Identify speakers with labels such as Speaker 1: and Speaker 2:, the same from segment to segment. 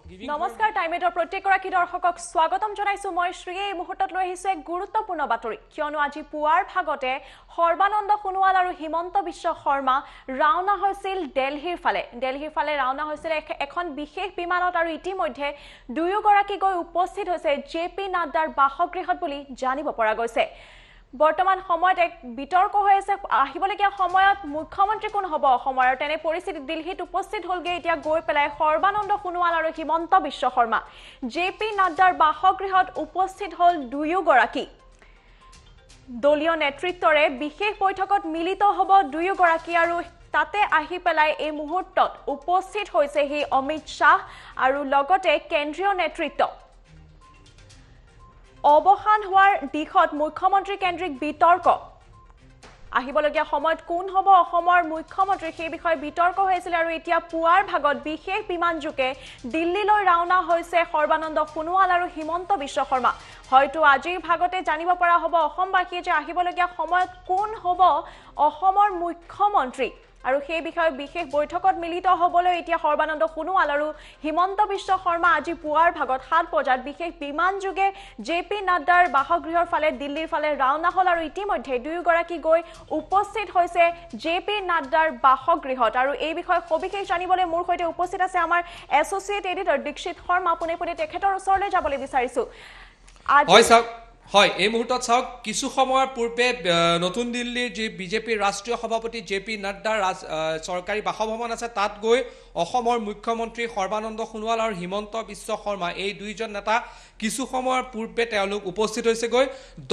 Speaker 1: নমস্কাৰ টাইমেটৰ প্ৰত্যেকগৰাকী দৰ্শকক স্বাগতম জনাইছো মই শ্ৰীয়ে এই মুহূৰ্তত লৈ আহিছো এক গুৰুত্বপূৰ্ণ বাতৰি কিয়নো আজি পুৱাৰ ভাগতে সৰ্বানন্দ সোণোৱাল আৰু হিমন্ত বিশ্ব শৰ্মা ৰাওনা হৈছিল দিল্লীৰ ফালে ৰাওনা হৈছিল এখন বিশেষ বিমানত আৰু ইতিমধ্যে দুয়োগৰাকী গৈ উপস্থিত হৈছে জেপি নাড্ডাৰ বাসগৃহত বুলি জানিব পৰা গৈছে বৰ্তমান সময়ত এক বিতৰ্ক হৈ আছে আহিবলগীয়া সময়ত মুখ্যমন্ত্ৰী কোন হ'ব অসমৰ তেনে পৰিস্থিতি দিল্লীত উপস্থিত হ'লগে এতিয়া গৈ পেলাই সৰ্বানন্দ সোণোৱাল আৰু হিমন্ত বিশ্ব শৰ্মা জেপি নাড্ডাৰ বাসগৃহত উপস্থিত হ'ল দুয়োগৰাকী দলীয় নেতৃত্বৰে বিশেষ বৈঠকত মিলিত হ'ব দুয়োগৰাকী আৰু তাতে আহি পেলাই এই মুহূৰ্তত উপস্থিত হৈছে হি অমিত শাহ আৰু লগতে কেন্দ্ৰীয় নেতৃত্ব অবসান হোৱাৰ দিশত মুখ্যমন্ত্ৰী কেন্দ্ৰিক বিতৰ্ক আহিবলগীয়া সময়ত কোন হ'ব অসমৰ মুখ্যমন্ত্ৰী সেই বিষয়ে বিতৰ্ক হৈছিল আৰু এতিয়া পুৱাৰ ভাগত বিশেষ বিমানযোগে দিল্লীলৈ ৰাওনা হৈছে সৰ্বানন্দ সোণোৱাল আৰু হিমন্ত বিশ্ব শৰ্মা হয়তো আজিৰ ভাগতে জানিব পৰা হ'ব অসমবাসীয়ে যে আহিবলগীয়া সময়ত কোন হ'ব অসমৰ মুখ্যমন্ত্ৰী আৰু সেই বিষয়ে বিশেষ বৈঠকত মিলিত হ'বলৈ এতিয়া সৰ্বানন্দ সোণোৱাল আৰু হিমন্ত বিশ্ব শৰ্মা আজি পুৱাৰ ভাগত 7 বজাত বিশেষ বিমানযোগে জেপি নাড্ডাৰ বাসগৃহৰ ফালে দিল্লীৰ ফালে ৰাওনা হ'ল আৰু ইতিমধ্যে দুয়োগৰাকী গৈ উপস্থিত হৈছে জেপি নাড্ডাৰ বাসগৃহত আৰু এই বিষয়ে সবিশেষ জানিবলৈ মোৰ সৈতে উপস্থিত আছে আমাৰ এছ'চিয়েট এডিটৰ দীক্ষিত শৰ্মা পোনে তেখেতৰ ওচৰলৈ যাবলৈ বিচাৰিছো
Speaker 2: হয় এই মুহূৰ্তত চাওক কিছু সময়ৰ পূৰ্বে নতুন দিল্লীৰ যি বিজেপিৰ ৰাষ্ট্ৰীয় সভাপতি জেপি নাড্ডাৰ চৰকাৰী বাসভৱন আছে তাত গৈ অসমৰ মুখ্যমন্ত্ৰী সৰ্বানন্দ সোণোৱাল আৰু হিমন্ত বিশ্ব শৰ্মা এই দুইজন নেতা কিছু সময়ৰ পূৰ্বে তেওঁলোক উপস্থিত হৈছে গৈ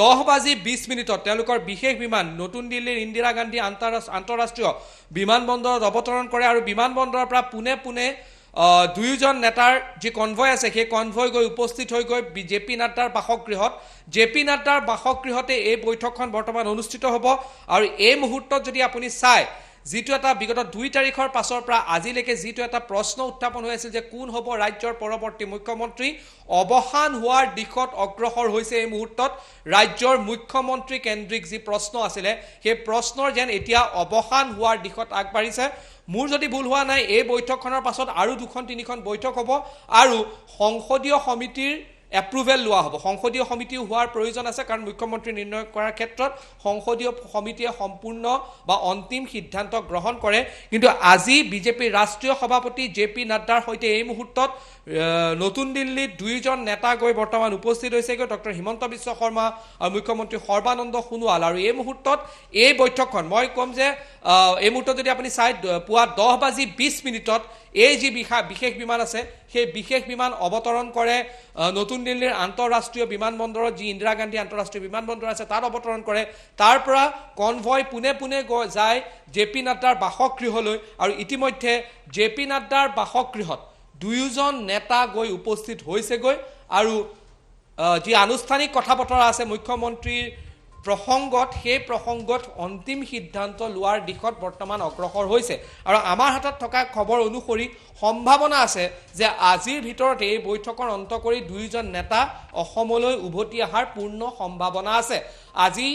Speaker 2: 10:20 তেওঁলোকৰ বিশেষ বিমান নতুন দিল্লীৰ ইন্দিৰা গান্ধী আন্তঃৰাষ্ট্ৰীয় বিমানবন্দৰত অৱতৰণ কৰে আৰু বিমানবন্দৰৰ পৰা পুনে দুয়োজন নেতাৰ যি কনভয় আছে সেই কনভয় গৈ উপস্থিত হৈ গৈ জেপি নাড্ডাৰ বাসগৃহতে এই বৈঠকখন বৰ্তমান অনুষ্ঠিত হ'ব আৰু এই মুহূৰ্তত যদি আপুনি চায় যিটো এটা বিগত 2 তাৰিখৰ পাছৰ পৰা আজিলৈকে যিটো এটা প্ৰশ্ন উত্থাপন হৈ আছিল যে কোন হ'ব ৰাজ্যৰ পৰৱৰ্তী মুখ্যমন্ত্ৰী অবসান হোৱাৰ দিশত অগ্ৰসৰ হৈছে এই মুহূৰ্তত ৰাজ্যৰ মুখ্যমন্ত্ৰী কেন্দ্ৰিক যি প্ৰশ্ন আছিলে সেই প্ৰশ্নৰ যেন এতিয়া অবসান হোৱাৰ দিশত আগবাঢ়িছে মোৰ যদি ভুল হোৱা নাই এই বৈঠকখনৰ পাছত আৰু 2-3খন বৈঠক হ'ব আৰু সংসদীয় সমিতিৰ এপ্ৰুভেল লোৱা হ'ব সংসদীয় সমিতি হোৱাৰ প্ৰয়োজন আছে কাৰণ মুখ্যমন্ত্ৰী নিৰ্ণয় কৰাৰ ক্ষেত্ৰত সংসদীয় সমিতিয়ে সম্পূৰ্ণ বা অন্তিম সিদ্ধান্ত গ্ৰহণ কৰে কিন্তু আজি বিজেপিৰ ৰাষ্ট্ৰীয় সভাপতি জেপি নাড্ডাৰ সৈতে এই মুহূৰ্তত নতুন দিল্লীত দুইজন নেতা গৈ বৰ্তমান উপস্থিত হৈছে ডক্টৰ হিমন্ত বিশ্ব শৰ্মা আৰু মুখ্যমন্ত্ৰী সৰ্বানন্দ সোণোৱাল আৰু এই মুহূৰ্তত এই বৈঠকখন মই ক'ম যে এই মুহূৰ্তত যদি আপুনি চাই পুৱা 10:20 এই যি বিশেষ বিমান আছে সেই বিশেষ বিমান অৱতৰণ কৰে নতুন দিল্লীৰ আন্তঃৰাষ্ট্ৰীয় বিমানবন্দৰত যি ইন্দিৰা গান্ধী আন্তঃৰাষ্ট্ৰীয় বিমানবন্দৰ আছে তাত অৱতৰণ কৰে তাৰ পৰা কনভয় পুনে যায় জেপি নাড্ডাৰ বাসগৃহলৈ আৰু ইতিমধ্যে জেপি নাড্ডাৰ বাসগৃহত দুয়োজন নেতা গৈ উপস্থিত হৈছেগৈ আৰু যি আনুষ্ঠানিক কথা বতৰা আছে মুখ্যমন্ত্ৰীৰ প্ৰসংগত সেই প্ৰসংগত অন্তিম সিদ্ধান্ত লোৱাৰ দিশত বৰ্তমান অগ্ৰসৰ হৈছে আৰু আমাৰ হাতত থকা খবৰ অনুসৰি সম্ভাৱনা আছে যে আজিৰ ভিতৰতে এই বৈঠকৰ অন্ত কৰি দুয়োজন নেতা অসমলৈ উভতি অহাৰ পূৰ্ণ সম্ভাৱনা আছে আজি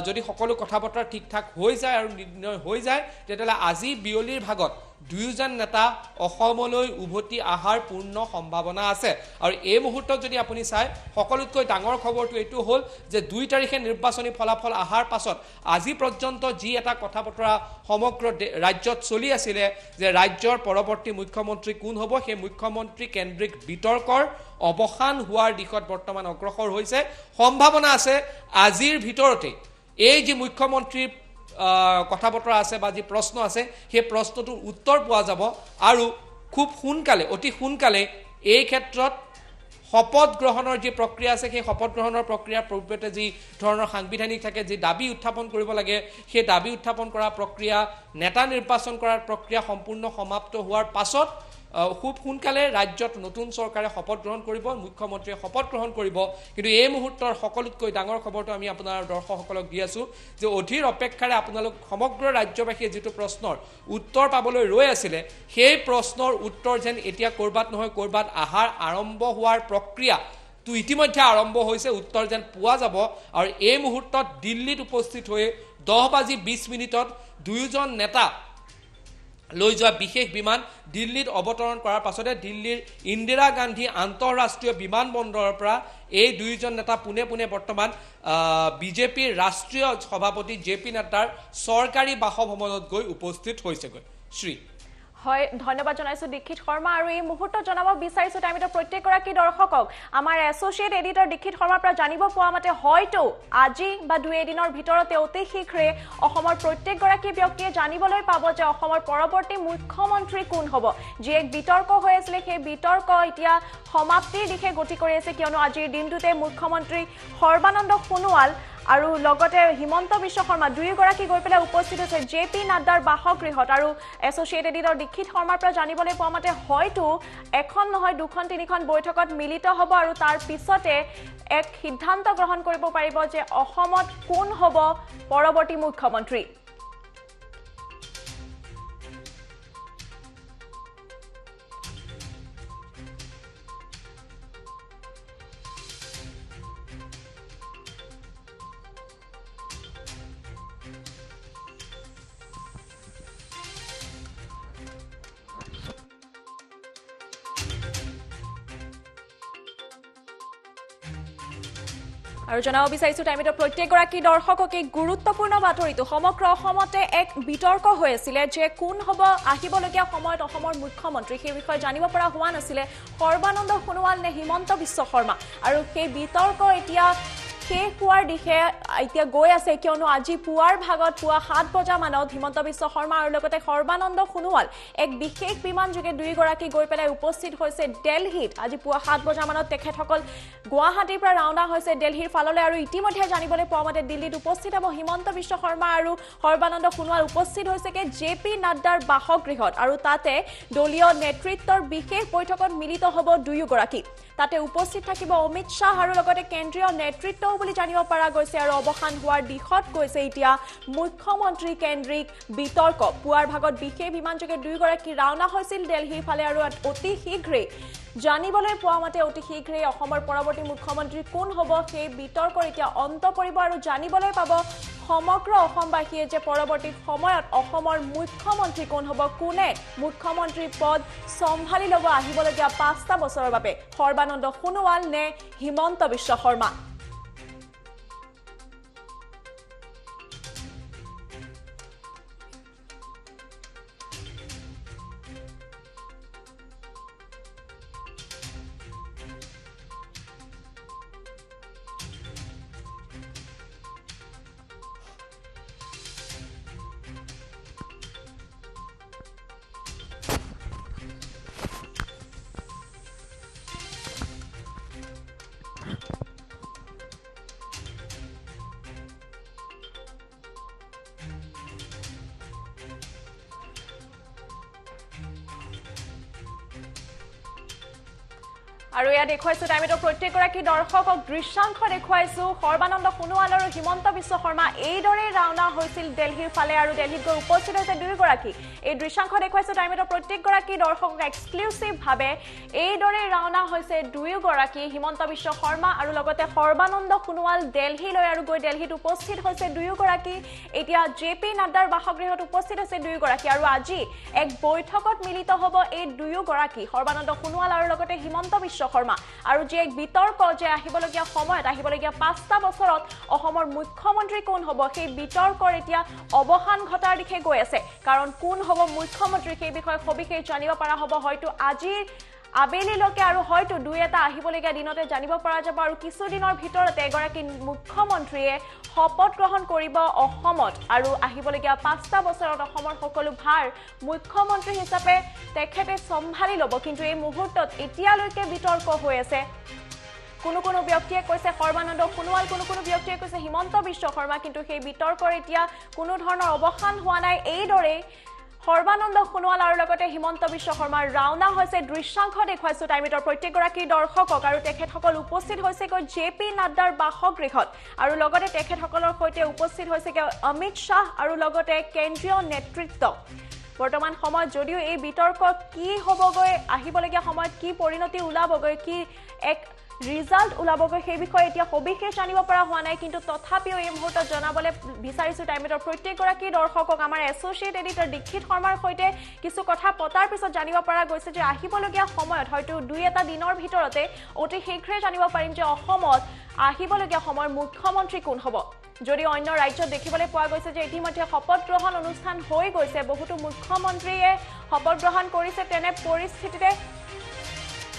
Speaker 2: যদি সকলো কথা বতৰা ঠিক ঠাক হৈ যায় আৰু নিৰ্ণয় হৈ যায় তেতিয়াহ'লে আজি বিয়লিৰ ভাগত দুয়োজন নেতা অসমলৈ উভতি অহাৰ পূৰ্ণ সম্ভাৱনা আছে আৰু এই মুহূৰ্তত যদি আপুনি চায় সকলোতকৈ ডাঙৰ খবৰটো এইটো হ'ল যে 2 তাৰিখে নিৰ্বাচনী ফলাফল অহাৰ পাছত আজি পৰ্যন্ত যি এটা কথা বতৰা সমগ্ৰ ৰাজ্যত চলি আছিলে যে ৰাজ্যৰ পৰৱৰ্তী মুখ্যমন্ত্ৰী কোন হ'ব সেই মুখ্যমন্ত্ৰী কেন্দ্ৰিক বিতৰ্কৰ অবসান হোৱাৰ দিশত বৰ্তমান অগ্ৰসৰ হৈছে সম্ভাৱনা আছে আজিৰ ভিতৰতে এই যি মুখ্যমন্ত্ৰীৰ কথা বতৰা আছে বা যি প্ৰশ্ন আছে সেই প্ৰশ্নটোৰ উত্তৰ পোৱা যাব আৰু খুব সোনকালে অতি সোনকালে এই ক্ষেত্ৰত শপত গ্ৰহণৰ যি প্ৰক্ৰিয়া আছে সেই শপত গ্ৰহণৰ প্ৰক্ৰিয়াৰ পূৰ্বতে যি ধৰণৰ সাংবিধানিক থাকে যি দাবী উত্থাপন কৰিব লাগে সেই দাবী উত্থাপন কৰা প্ৰক্ৰিয়া নেতা নিৰ্বাচন কৰাৰ প্ৰক্ৰিয়া সম্পূৰ্ণ সমাপ্ত হোৱাৰ পাছত খুব সোনকালে ৰাজ্যত নতুন চৰকাৰে শপত গ্ৰহণ কৰিব মুখ্যমন্ত্ৰীয়ে শপত গ্ৰহণ কৰিব কিন্তু এই মুহূৰ্তৰ সকলোতকৈ ডাঙৰ খবৰটো আমি আপোনাৰ দৰ্শকসকলক দি আছো যে অধীৰ অপেক্ষাৰে আপোনালোক সমগ্ৰ ৰাজ্যবাসীয়ে যিটো প্ৰশ্নৰ উত্তৰ পাবলৈ ৰৈ আছিলে সেই প্ৰশ্নৰ উত্তৰ যেন এতিয়া কৰবাত নহয় কৰবাত আহাৰ আৰম্ভ হোৱাৰ প্ৰক্ৰিয়া তো ইতিমধ্যে আৰম্ভ হৈছে উত্তৰ যেন পোৱা যাব আৰু এই মুহূৰ্তত দিল্লীত উপস্থিত হৈ 10:20 দুয়োজন নেতা লৈ যোৱা বিশেষ বিমান দিল্লীত অৱতৰণ কৰাৰ পাছতে দিল্লীৰ ইন্দিৰা গান্ধী আন্তঃৰাষ্ট্ৰীয় বিমানবন্দৰৰ পৰা এই দুইজন নেতা পুনে পুনে বৰ্তমান বিজেপিৰ ৰাষ্ট্ৰীয় সভাপতি জে.পি. নাড্ডাৰ চৰকাৰী বাসভৱনত গৈ উপস্থিত হৈছেগৈ। শ্ৰী
Speaker 1: হয়, ধন্যবাদ জনাইছো দীক্ষিত শৰ্মা। আৰু এই মুহূৰ্তত জনাব বিচাৰিছো টাইমটো প্ৰত্যেকগৰাকী দৰ্শকক আমাৰ এছ'চিয়েট এডিটৰ দীক্ষিত শৰ্মাৰ পৰা জানিব পোৱা মতে হয়তো আজি বা দুই এদিনৰ ভিতৰতে অতি শীঘ্ৰে অসমৰ প্ৰত্যেকগৰাকী ব্যক্তিয়ে জানিবলৈ পাব যে অসমৰ পৰৱৰ্তী মুখ্যমন্ত্ৰী কোন হ'ব। যি এক বিতৰ্ক হৈ আছিলে সেই বিতৰ্ক এতিয়া সমাপ্তিৰ দিশে গতি কৰি আছে, কিয়নো আজিৰ দিনটোতে মুখ্যমন্ত্ৰী সৰ্বানন্দ সোণোৱাল আৰু লগতে হিমন্ত বিশ্ব শৰ্মা দুয়োগৰাকী গৈ পেলাই উপস্থিত হৈছে জে.পি. নাড্ডাৰ বাসগৃহত। আৰু এছ'চিয়েট এডিটৰ দীক্ষিত শৰ্মাৰ পৰা জানিবলৈ পোৱা মতে হয়তো এখন নহয় দুখন তিনিখন বৈঠকত মিলিত হ'ব আৰু তাৰ পিছতে এক সিদ্ধান্ত গ্ৰহণ কৰিব পাৰিব যে অসমত কোন হ'ব পৰৱৰ্তী মুখ্যমন্ত্ৰী। আৰু জনাব বিচাৰিছো টাইমটো প্ৰত্যেকগৰাকী দৰ্শকক এই গুৰুত্বপূৰ্ণ বাতৰিটো সমগ্ৰ অসমতে এক বিতৰ্ক হৈ আছিলে যে কোন হ'ব আহিবলগীয়া সময়ত অসমৰ মুখ্যমন্ত্ৰী, সেই বিষয়ে জানিব পৰা হোৱা নাছিলে সৰ্বানন্দ সোণোৱাল নে হিমন্ত বিশ্ব শৰ্মা। আৰু সেই বিতৰ্ক এতিয়া শেষ হোৱাৰ দিশে এতিয়া গৈ আছে, কিয়নো আজি পুৱাৰ ভাগত পুৱা 7 বজা মানত হিমন্ত বিশ্ব শৰ্মা আৰু লগতে সৰ্বানন্দ সোণোৱাল এক বিশেষ বিমান যোগে দুয়োগৰাকী গৈ পেলাই উপস্থিত হৈছে দিল্লীত। আজি পুৱা 7 বজা মানত তেখেতসকল গুৱাহাটীৰ পৰা ৰাওনা হৈছে দিল্লীৰ ফাললৈ। আৰু ইতিমধ্যে জানিবলৈ পোৱা মতে দিল্লীত উপস্থিত হ'ব হিমন্ত বিশ্ব শৰ্মা আৰু সৰ্বানন্দ সোণোৱাল উপস্থিত হৈছেগে জে.পি. নাড্ডাৰ বাসগৃহত। আৰু তাতে দলীয় নেতৃত্বৰ বিশেষ বৈঠকত মিলিত হ'ব দুয়োগৰাকী। তাতে উপস্থিত থাকিব অমিত শ্বাহ আৰু লগতে কেন্দ্ৰীয় নেতৃত্বও বুলি জানিব পৰা গৈছে। আৰু অৱসান হোৱাৰ দিশত গৈছে এতিয়া মুখ্যমন্ত্ৰী কেন্দ্ৰিক বিতৰ্ক। পুৱাৰ ভাগত বিশেষ বিমানযোগে দুয়োগৰাকী ৰাওনা হৈছিল দিল্লীৰ ফালে। আৰু অতি শীঘ্ৰেই জানিবলৈ পোৱা মতে অতি শীঘ্ৰেই অসমৰ পৰৱৰ্তী মুখ্যমন্ত্ৰী কোন হ'ব সেই বিতৰ্কৰ এতিয়া অন্ত পৰিব আৰু জানিবলৈ পাব সমগ্ৰ অসমবাসীয়ে যে পৰৱৰ্তী সময়ত অসমৰ মুখ্যমন্ত্ৰী কোন হ'ব, কোনে মুখ্যমন্ত্ৰী পদ চম্ভালি ল'ব আহিবলগীয়া 5টা বছৰৰ বাবে, সৰ্বানন্দ সোণোৱাল নে হিমন্ত বিশ্ব শৰ্মা। আৰু এয়া দেখুৱাইছো টাইমটো প্ৰত্যেকগৰাকী দৰ্শকক দৃশ্যাংশ দেখুৱাইছো সৰ্বানন্দ সোণোৱাল আৰু হিমন্ত বিশ্ব শৰ্মা এইদৰে ৰাওনা হৈছিল দিল্লীৰ ফালে আৰু দিল্লীত গৈ উপস্থিত হৈছে দুয়োগৰাকী। এই দৃশ্যাংশ দেখুৱাইছো টাইমটো প্ৰত্যেকগৰাকী দৰ্শকক এক্সক্লুচিভভাৱে এইদৰে ৰাওনা হৈছে দুয়োগৰাকী হিমন্ত বিশ্ব শৰ্মা আৰু লগতে সৰ্বানন্দ সোণোৱাল দিল্লীলৈ। আৰু গৈ দিল্লীত উপস্থিত হৈছে দুয়োগৰাকী। এতিয়া জে.পি. নাড্ডাৰ বাসগৃহত উপস্থিত হৈছে দুয়োগৰাকী। আৰু আজি এক বৈঠকত মিলিত হ'ব এই দুয়োগৰাকী সৰ্বানন্দ সোণোৱাল আৰু লগতে হিমন্ত বিশ্ব শৰ্মা। আৰু যে এক বিতৰ্ক যে আহিবলগীয়া সময়ত আহিবলগীয়া 5টা বছৰত অসমৰ মুখ্যমন্ত্ৰী কোন হ'ব সেই বিতৰ্কৰ এতিয়া অৱসান ঘটাৰ দিশে গৈ আছে। কাৰণ কোন হ'ব মুখ্যমন্ত্ৰী সেই বিষয়ে সবিশেষ জানিব পৰা হ'ব হয়তো আজিৰ আবেলিলৈকে আৰু হয়তো দুই এটা আহিবলগীয়া দিনতে জানিব পৰা যাব। আৰু কিছুদিনৰ ভিতৰতে এগৰাকী মুখ্যমন্ত্ৰীয়ে শপত গ্ৰহণ কৰিব অসমত আৰু আহিবলগীয়া 5টা বছৰত অসমৰ সকলো ভাৰ মুখ্যমন্ত্ৰী হিচাপে তেখেতে চম্ভালি ল'ব। কিন্তু এই মুহূৰ্তত এতিয়ালৈকে বিতৰ্ক হৈ আছে। কোনো ব্যক্তিয়ে কৈছে সৰ্বানন্দ সোণোৱাল, কোনো ব্যক্তিয়ে কৈছে হিমন্ত বিশ্ব শৰ্মা। কিন্তু সেই বিতৰ্কৰ এতিয়া কোনো ধৰণৰ অৱসান হোৱা নাই। এইদৰেই সৰ্বানন্দ সোণোৱাল আৰু লগতে হিমন্ত বিশ্ব শৰ্মাৰ ৰাওনা হৈছে দৃশ্যাংশ দেখুৱাইছো টাইমিটৰ প্ৰত্যেকগৰাকী দৰ্শকক। আৰু তেখেতসকল উপস্থিত হৈছেগৈ জে.পি. নাড্ডাৰ বাসগৃহত। আৰু লগতে তেখেতসকলৰ সৈতে উপস্থিত হৈছেগৈ অমিত শ্বাহ আৰু লগতে কেন্দ্ৰীয় নেতৃত্ব। বৰ্তমান সময়ত যদিও এই বিতৰ্ক কি হ'বগৈ আহিবলগীয়া সময়ত কি পৰিণতি ওলাবগৈ কি এক ৰিজাল্ট ওলাবগৈ সেই বিষয়ে এতিয়া সবিশেষ জানিব পৰা হোৱা নাই কিন্তু তথাপিও এই মুহূৰ্তত জনাবলৈ বিচাৰিছো টাইমমেটৰ প্ৰত্যেকগৰাকী দৰ্শকক আমাৰ এছ'চিয়েট এডিটৰ দীক্ষিত শৰ্মাৰ সৈতে কিছু কথা পতাৰ পিছত জানিব পৰা গৈছে যে আহিবলগীয়া সময়ত হয়তো দুই এটা দিনৰ ভিতৰতে অতি শীঘ্ৰে জানিব পাৰিম যে অসমত আহিবলগীয়া সময়ৰ মুখ্যমন্ত্ৰী কোন হ'ব যদি অন্য ৰাজ্যত দেখিবলৈ পোৱা গৈছে যে ইতিমধ্যে শপত গ্ৰহণ অনুষ্ঠান হৈ গৈছে বহুতো মুখ্যমন্ত্ৰীয়ে শপত গ্ৰহণ কৰিছে তেনে পৰিস্থিতিতে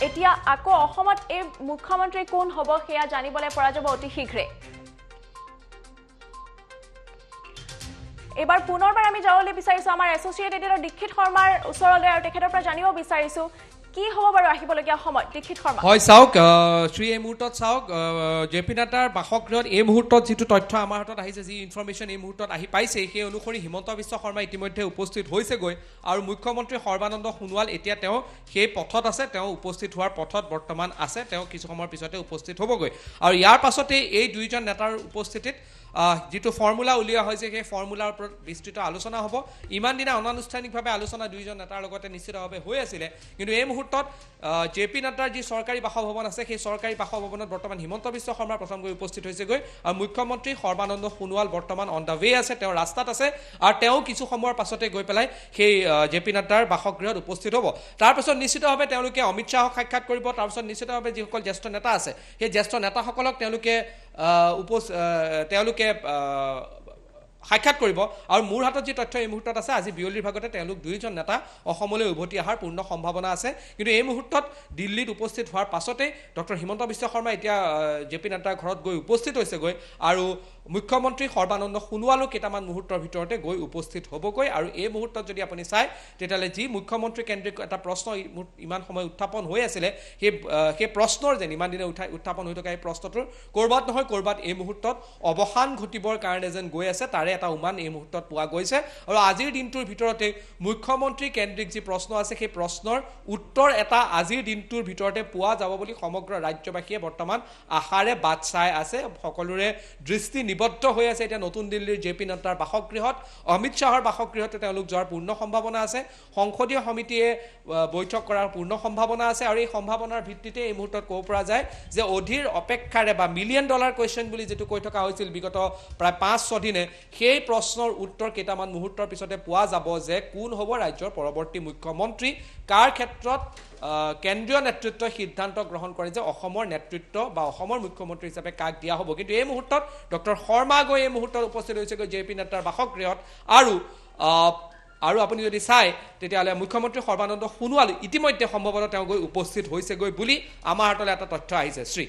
Speaker 1: এতিয়া আকৌ অসমত এই মুখ্যমন্ত্ৰী কোন হ'ব সেয়া জানিবলৈ পৰা যাব অতি শীঘ্ৰে এবাৰ পুনৰবাৰ আমি যাবলৈ বিচাৰিছো আমাৰ এছ'চিয়েট এডিটৰ দীক্ষিত শৰ্মাৰ ওচৰলৈ আৰু তেখেতৰ পৰা জানিব বিচাৰিছো কি হ'ব বাৰু আহিবলগীয়া সময় দীক্ষিত শৰ্মা
Speaker 2: হয় চাওক শ্ৰী এই মুহূৰ্তত চাওক জেপি নাড্ডাৰ বাসগৃহত এই মুহূৰ্তত যিটো তথ্য আমাৰ হাতত আহিছে যি ইনফৰমেশ্যন এই মুহূৰ্তত আহি পাইছে সেই অনুসৰি হিমন্ত বিশ্ব শৰ্মা ইতিমধ্যে উপস্থিত হৈছেগৈ আৰু মুখ্যমন্ত্ৰী সৰ্বানন্দ সোণোৱাল এতিয়া তেওঁ সেই পথত আছে তেওঁ উপস্থিত হোৱাৰ পথত বৰ্তমান আছে তেওঁ কিছু সময়ৰ পিছতে উপস্থিত হ'বগৈ আৰু ইয়াৰ পাছতে এই দুইজন নেতাৰ উপস্থিতিত যিটো ফৰ্মুলা উলিওৱা হৈছে সেই ফৰ্মুলাৰ ওপৰত বিস্তৃত আলোচনা হ'ব ইমান দিনা অনানুষ্ঠানিকভাৱে আলোচনা দুইজন নেতাৰ লগতে নিশ্চিতভাৱে হৈ আছিলে কিন্তু এই মুহূৰ্তত জেপি নাড্ডাৰ যি চৰকাৰী বাসভৱন আছে সেই চৰকাৰী বাসভৱনত বৰ্তমান হিমন্ত বিশ্ব শৰ্মা প্ৰথম গৈ উপস্থিত হৈছেগৈ আৰু মুখ্যমন্ত্ৰী সৰ্বানন্দ সোণোৱাল বৰ্তমান অন দ্য ৱে আছে তেওঁ ৰাস্তাত আছে আৰু তেওঁ কিছু সময়ৰ পাছতে গৈ পেলাই সেই জেপি নাড্ডাৰ বাসগৃহত উপস্থিত হ'ব তাৰপিছত নিশ্চিতভাৱে তেওঁলোকে অমিত শ্বাহক সাক্ষাৎ কৰিব তাৰপিছত নিশ্চিতভাৱে যিসকল জ্যেষ্ঠ নেতা আছে সেই জ্যেষ্ঠ নেতাসকলক তেওঁলোকে সাক্ষাৎ কৰিব আৰু মোৰ হাতত যি তথ্য এই মুহূৰ্তত আছে আজি বিয়লিৰ ভাগতে তেওঁলোক দুইজন নেতা অসমলৈ উভতি অহাৰ পূৰ্ণ সম্ভাৱনা আছে কিন্তু এই মুহূৰ্তত দিল্লীত উপস্থিত হোৱাৰ পাছতে ডক্টৰ হিমন্ত বিশ্ব শৰ্মা এতিয়া জেপি নাড্ডাৰ ঘৰত গৈ উপস্থিত হৈছেগৈ আৰু মুখ্যমন্ত্ৰী সৰ্বানন্দ সোণোৱালো কেইটামান মুহূৰ্তৰ ভিতৰতে গৈ উপস্থিত হ'বগৈ আৰু এই মুহূৰ্তত যদি আপুনি চায় তেতিয়াহ'লে যি মুখ্যমন্ত্ৰী কেন্দ্ৰিক এটা প্ৰশ্ন ইমান সময় উত্থাপন হৈ আছিলে সেই প্ৰশ্নৰ যেন ইমান দিনে উত্থাপন হৈ থকা এই প্ৰশ্নটোৰ ক'ৰবাত নহয় ক'ৰবাত এই মুহূৰ্তত অৱসান ঘটিবৰ কাৰণে যেন গৈ আছে তাৰে এটা উমান এই মুহূৰ্তত পোৱা গৈছে আৰু আজিৰ দিনটোৰ ভিতৰতে মুখ্যমন্ত্ৰী কেন্দ্ৰিক যি প্ৰশ্ন আছে সেই প্ৰশ্নৰ উত্তৰ এটা আজিৰ দিনটোৰ ভিতৰতে পোৱা যাব বুলি সমগ্ৰ ৰাজ্যবাসীয়ে বৰ্তমান আশাৰে বাট চাই আছে সকলোৰে দৃষ্টি নিবদ্ধ হৈ আছে এতিয়া নতুন দিল্লীৰ জেপি নাড্ডাৰ বাসগৃহত অমিত শ্বাহৰ বাসগৃহতে তেওঁলোক যোৱাৰ পূৰ্ণ সম্ভাৱনা আছে সংসদীয় সমিতিয়ে বৈঠক কৰাৰ পূৰ্ণ সম্ভাৱনা আছে আৰু এই সম্ভাৱনাৰ ভিত্তিতে এই মুহূৰ্তত ক'ব পৰা যায় যে অধীৰ অপেক্ষাৰে বা $1 মিলিয়ন কুৱেশ্যন বুলি যিটো কৈ থকা হৈছিল বিগত প্ৰায় 5-6 দিনে সেই প্ৰশ্নৰ উত্তৰ কেইটামান মুহূৰ্তৰ পিছতে পোৱা যাব যে কোন হ'ব ৰাজ্যৰ পৰৱৰ্তী মুখ্যমন্ত্ৰী কাৰ ক্ষেত্ৰত কেন্দ্ৰীয় নেতৃত্বই সিদ্ধান্ত গ্ৰহণ কৰে যে অসমৰ নেতৃত্ব বা অসমৰ মুখ্যমন্ত্ৰী হিচাপে কাক দিয়া হ'ব কিন্তু এই মুহূৰ্তত ডক্টৰ শৰ্মা গৈ এই মুহূৰ্তত উপস্থিত হৈছেগৈ জেপি নাড্ডাৰ বাসগৃহত আৰু আপুনি যদি চায় তেতিয়াহ'লে মুখ্যমন্ত্ৰী সৰ্বানন্দ সোণোৱাল ইতিমধ্যে সম্ভৱতঃ তেওঁ গৈ উপস্থিত হৈছেগৈ বুলি আমাৰ হাতলৈ এটা তথ্য আহিছে শ্ৰী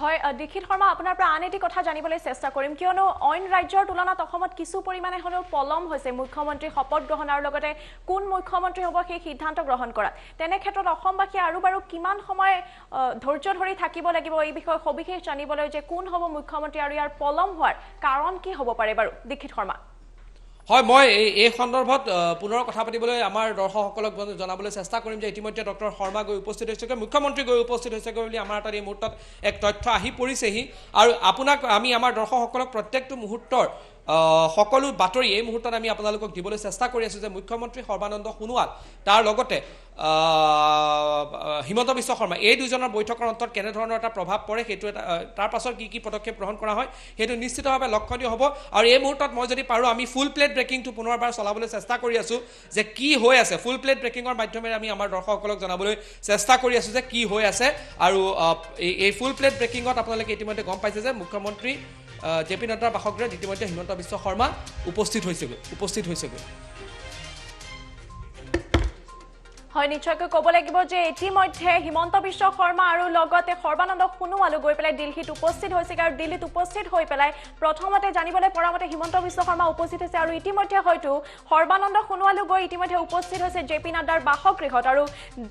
Speaker 1: হয় দীক্ষিত শৰ্মা আপোনাৰ পৰা আন এটি কথা জানিবলৈ চেষ্টা কৰিম কিয়নো অইন ৰাজ্যৰ তুলনাত অসমত কিছু পৰিমাণে হ'লেও পলম হৈছে মুখ্যমন্ত্ৰী শপত গ্ৰহণ আৰু লগতে কোন মুখ্যমন্ত্ৰী হ'ব সেই সিদ্ধান্ত গ্ৰহণ কৰাত তেনে ক্ষেত্ৰত অসমবাসী আৰু বাৰু কিমান সময় ধৈৰ্য ধৰি থাকিব লাগিব এই বিষয়ে সবিশেষ জানিবলৈ যে কোন হ'ব মুখ্যমন্ত্ৰী আৰু ইয়াৰ পলম হোৱাৰ কাৰণ কি হ'ব পাৰে বাৰু দীক্ষিত শৰ্মা
Speaker 2: হয় মই এই সন্দৰ্ভত পুনৰ কথা পাতিবলৈ আমাৰ দৰ্শকসকলক জনাবলৈ চেষ্টা কৰিম যে ইতিমধ্যে ডক্টৰ শৰ্মা গৈ উপস্থিত হৈছেগৈ মুখ্যমন্ত্ৰী গৈ উপস্থিত হৈছেগৈ বুলি আমাৰ তাত এই মুহূৰ্তত এক তথ্য আহি পৰিছেহি আৰু আপোনাক আমি আমাৰ দৰ্শকসকলক প্ৰত্যেকটো মুহূৰ্তৰ সকলো বাতৰি এই মুহূৰ্তত আমি আপোনালোকক দিবলৈ চেষ্টা কৰি আছোঁ যে মুখ্যমন্ত্ৰী সৰ্বানন্দ সোণোৱাল তাৰ লগতে হিমন্ত বিশ্ব শৰ্মা এই দুজনৰ বৈঠকৰ অন্তত কেনেধৰণৰ এটা প্ৰভাৱ পৰে সেইটো এটা তাৰ পাছত কি পদক্ষেপ গ্ৰহণ কৰা হয় সেইটো নিশ্চিতভাৱে লক্ষণীয় হ'ব আৰু এই মুহূৰ্তত মই যদি পাৰোঁ আমি ফুল প্লেট ব্ৰেকিংটো পুনৰবাৰ চলাবলৈ চেষ্টা কৰি আছোঁ যে কি হৈ আছে ফুল প্লেট ব্ৰেকিঙৰ মাধ্যমেৰে আমি আমাৰ দৰ্শকসকলক জনাবলৈ চেষ্টা কৰি আছোঁ যে কি হৈ আছে আৰু এই ফুল প্লেট ব্ৰেকিঙত আপোনালোকে ইতিমধ্যে গম পাইছে যে মুখ্যমন্ত্ৰী জেপি নাড্ডাৰ বাসগৃহত ইতিমধ্যে হিমন্ত বিশ্ব শৰ্মা উপস্থিত হৈছেগৈ
Speaker 1: হয় নিশ্চয়কৈ ক'ব লাগিব যে ইতিমধ্যে হিমন্ত বিশ্ব শৰ্মা আৰু লগতে সৰ্বানন্দ সোণোৱালো গৈ পেলাই দিল্লীত উপস্থিত হৈছে আৰু দিল্লীত উপস্থিত হৈ পেলাই প্ৰথমতে জানিবলৈ পৰা মতে হিমন্ত বিশ্ব শৰ্মা উপস্থিত হৈছে আৰু ইতিমধ্যে হয়তো সৰ্বানন্দ সোণোৱালো গৈ ইতিমধ্যে উপস্থিত হৈছে জেপি নাড্ডাৰ বাসগৃহত আৰু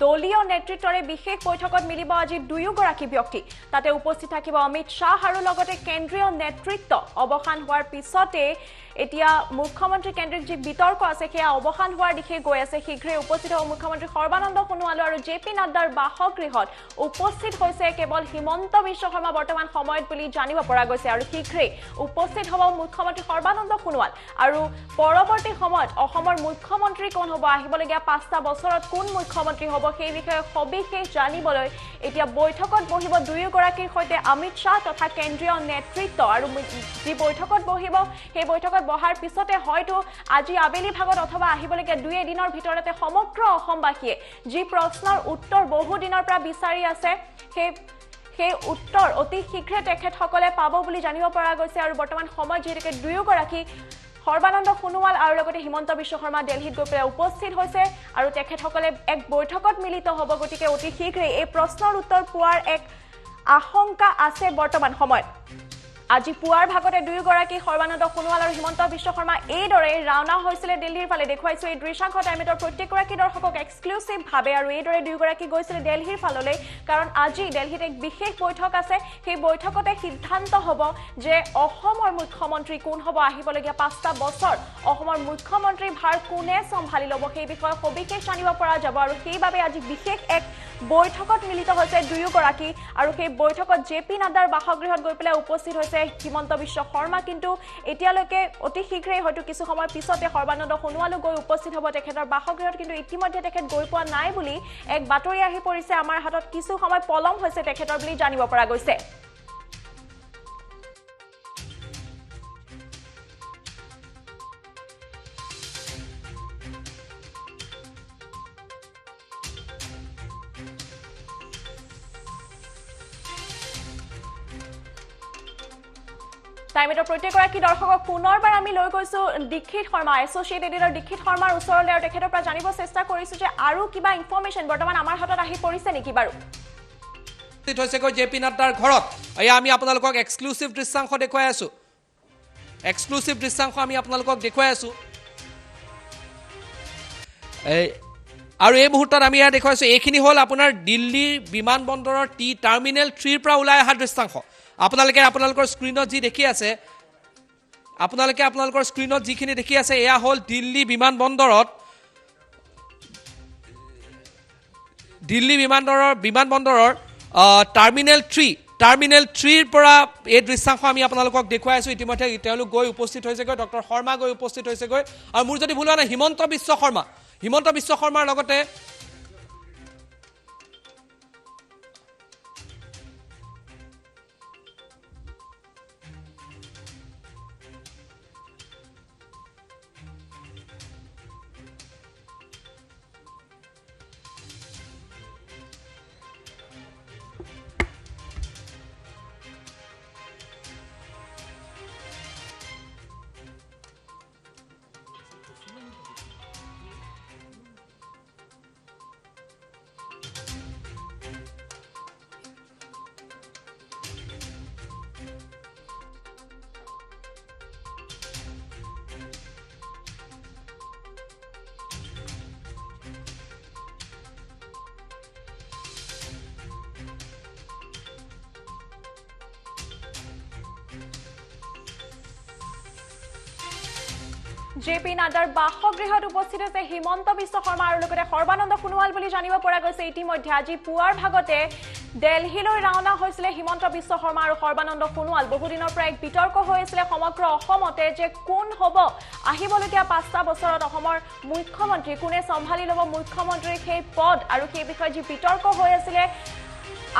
Speaker 1: দলীয় নেতৃত্বৰে বিশেষ বৈঠকত মিলিব আজি দুয়োগৰাকী ব্যক্তি তাতে উপস্থিত থাকিব অমিত শ্বাহ আৰু লগতে কেন্দ্ৰীয় নেতৃত্ব অৱসান হোৱাৰ পিছতে এতিয়া মুখ্যমন্ত্ৰী কেন্দ্ৰিক যি বিতৰ্ক আছে সেয়া অৱসান হোৱাৰ দিশে গৈ আছে শীঘ্ৰে উপস্থিত হ'ব মুখ্যমন্ত্ৰী সৰ্বানন্দ সোণোৱাল আৰু জে.পি. নাড্ডাৰ বাসগৃহত উপস্থিত হৈছে কেৱল হিমন্ত বিশ্ব শৰ্মা বৰ্তমান সময়ত বুলি জানিব পৰা গৈছে আৰু শীঘ্ৰে উপস্থিত হ'ব মুখ্যমন্ত্ৰী সৰ্বানন্দ সোণোৱাল আৰু পৰৱৰ্তী সময়ত অসমৰ মুখ্যমন্ত্ৰী কোন হ'ব আহিবলগীয়া 5টা বছৰত কোন মুখ্যমন্ত্ৰী হ'ব সেই বিষয়ে সবিশেষ জানিবলৈ এতিয়া বৈঠকত বহিব দুয়োগৰাকীৰ সৈতে অমিত শ্বাহ তথা কেন্দ্ৰীয় নেতৃত্ব আৰু যি বৈঠকত বহিব সেই বৈঠকত বহাৰ পিছতে হয়তো আজি আবেলি ভাগত অথবা আহিবলগীয়া 2 দিনৰ ভিতৰতে সমগ্ৰ অসমবাসীয়ে যি প্ৰশ্নৰ উত্তৰ বহু দিনৰ পৰা বিচাৰি আছে সেই উত্তৰ অতি শীঘ্ৰে তেখেতসকলে পাব বুলি জানিব পৰা গৈছে আৰু বৰ্তমান সময়ত যিহেতুকে দুয়োগৰাকী সৰ্বানন্দ সোণোৱাল আৰু লগতে হিমন্ত বিশ্ব শৰ্মা দিল্লীত গৈ পেলাই উপস্থিত হৈছে আৰু তেখেতসকলে এক বৈঠকত মিলিত হ'ব গতিকে অতি শীঘ্ৰে এই প্ৰশ্নৰ উত্তৰ পোৱাৰ এক আশংকা আছে বৰ্তমান সময়ত আজি পুৱাৰ ভাগতে দুয়োগৰাকী সৰ্বানন্দ সোণোৱাল আৰু হিমন্ত বিশ্ব শৰ্মা এইদৰে ৰাওনা হৈছিলে দিল্লীৰ ফালে দেখুৱাইছো এই দৃশ্যাংশ টাইমেটৰ প্ৰত্যেকগৰাকী দৰ্শকক এক্সক্লুচিভ ভাৱে আৰু এইদৰে দুয়োগৰাকী গৈছিলে দিল্লীৰ ফাললৈ কাৰণ আজি দিল্লীত এক বিশেষ বৈঠক আছে সেই বৈঠকতে সিদ্ধান্ত হ'ব যে অসমৰ মুখ্যমন্ত্ৰী কোন হ'ব আহিবলগীয়া 5টা বছৰ অসমৰ মুখ্যমন্ত্ৰী ভাৰ কোনে চম্ভালি ল'ব সেই বিষয়ে সবিশেষ জানিব পৰা যাব আৰু সেইবাবে আজি বিশেষ এক বৈঠকত মিলিত হৈছে দুয়োগৰাকী আৰু সেই বৈঠকত জে.পি. নাড্ডাৰ বাসগৃহত গৈ পেলাই উপস্থিত হৈছে হিমন্ত বিশ্ব শৰ্মা কিন্তু এতিয়ালৈকে অতি শীঘ্ৰেই হয়তো কিছু সময় পিছতে সৰ্বানন্দ সোণোৱালো গৈ উপস্থিত হ'ব তেখেতৰ বাসগৃহত কিন্তু ইতিমধ্যে তেখেত গৈ পোৱা নাই বুলি এক বাতৰি আহি পৰিছে আমাৰ হাতত কিছু সময় পলম হৈছে তেখেতৰ বুলি জানিব পৰা গৈছে টাইমেটৰ প্ৰত্যেকগৰাকী দৰ্শকক পুনৰবাৰ আমি লৈ গৈছো দীক্ষিত শৰ্মা এছ'চিয়েট এডিটৰ দীক্ষিত শৰ্মাৰ ওচৰলৈ আৰু তেখেতৰ পৰা জানিব চেষ্টা কৰিছো যে আৰু কিবা ইনফৰমেশ্যন বৰ্তমান আমাৰ হাতত আহি পৰিছে নেকি বাৰু
Speaker 2: হৈছেগৈ জে.পি. নাড্ডাৰ ঘৰত এয়া আমি আপোনালোকক এক্সক্লুচিভ দৃশ্যাংশ দেখুৱাই আছো এক্সক্লুচিভ দৃশ্যাংশ আমি আপোনালোকক দেখুৱাই আছো আৰু এই মুহূৰ্তত আমি ইয়াত দেখুৱাইছো এইখিনি হ'ল আপোনাৰ দিল্লী বিমানবন্দৰৰ টাৰ্মিনেল 3ৰ পৰা ওলাই অহা দৃশ্যাংশ আপোনালোকৰ স্ক্ৰীনত যি দেখি আছে আপোনালোকৰ স্ক্ৰীনত যিখিনি দেখি আছে এয়া হ'ল দিল্লী বিমানবন্দৰৰ টাৰ্মিনেল 3ৰ পৰা এই দৃশ্যাংশ আমি আপোনালোকক দেখুৱাই আছো ইতিমধ্যে তেওঁলোক গৈ উপস্থিত হৈছেগৈ ডক্টৰ শৰ্মা গৈ উপস্থিত হৈছেগৈ আৰু মোৰ যদি ভুল হোৱা নাই হিমন্ত বিশ্ব শৰ্মাৰ লগতে
Speaker 1: জে.পি. নাড্ডাৰ বাসগৃহত উপস্থিত হৈছে হিমন্ত বিশ্ব শৰ্মা আৰু লগতে সৰ্বানন্দ সোণোৱাল বুলি জানিব পৰা গৈছে ইতিমধ্যে আজি পুৱাৰ ভাগতে দিল্লীলৈ ৰাওনা হৈছিলে হিমন্ত বিশ্ব শৰ্মা আৰু সৰ্বানন্দ সোণোৱাল বহুদিনৰ পৰা এক বিতৰ্ক হৈ আছিলে সমগ্ৰ অসমতে যে কোন হ'ব আহিবলগীয়া 5টা বছৰত অসমৰ মুখ্যমন্ত্ৰী কোনে চম্ভালি ল'ব মুখ্যমন্ত্ৰীৰ সেই পদ আৰু সেই বিষয়ে যি বিতৰ্ক হৈ আছিলে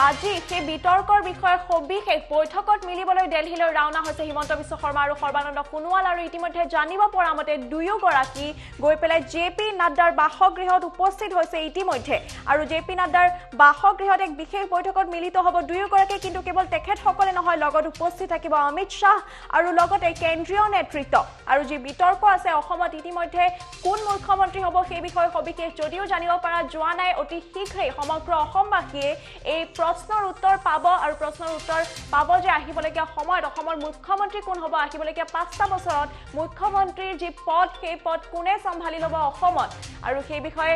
Speaker 1: আজি সেই বিতৰ্কৰ বিষয়ে সবিশেষ বৈঠকত মিলিবলৈ দিল্লীলৈ ৰাওনা হৈছে হিমন্ত বিশ্ব শৰ্মা আৰু সৰ্বানন্দ সোণোৱাল আৰু ইতিমধ্যে জানিব পৰা মতে দুয়োগৰাকী গৈ পেলাই জে.পি. নাড্ডাৰ বাসগৃহত উপস্থিত হৈছে ইতিমধ্যে আৰু জে.পি. নাড্ডাৰ বাসগৃহত এক বিশেষ বৈঠকত মিলিত হ'ব দুয়োগৰাকী কিন্তু কেৱল তেখেতসকলে নহয় লগত উপস্থিত থাকিব অমিত শ্বাহ আৰু লগতে কেন্দ্ৰীয় নেতৃত্ব আৰু যি বিতৰ্ক আছে অসমত ইতিমধ্যে কোন মুখ্যমন্ত্ৰী হ'ব সেই বিষয়ে সবিশেষ যদিও জানিব পৰা যোৱা নাই অতি শীঘ্ৰেই সমগ্ৰ অসমবাসীয়ে এই প্ৰশ্নৰ উত্তৰ পাব আৰু প্ৰশ্নৰ উত্তৰ পাব যে আহিবলগীয়া সময়ত অসমৰ মুখ্যমন্ত্ৰী কোন হ'ব আহিবলগীয়া 5টা বছৰত মুখ্যমন্ত্ৰীৰ যি পদ সেই পদ কোনে চম্ভালি ল'ব অসমত আৰু সেই বিষয়ে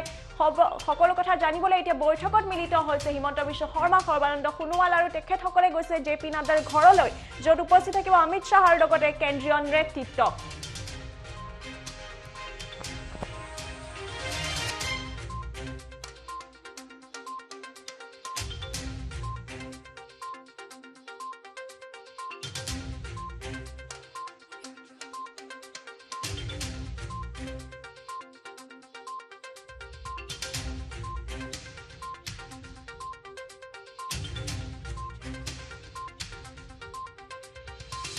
Speaker 1: সকলো কথা জানিবলৈ এতিয়া বৈঠকত মিলিত হৈছে হিমন্ত বিশ্ব শৰ্মা সৰ্বানন্দ সোণোৱাল আৰু তেখেতসকলে গৈছে জে.পি. নাড্ডাৰ ঘৰলৈ য'ত উপস্থিত থাকিব অমিত শ্বাহ আৰু লগতে কেন্দ্ৰীয় নেতৃত্ব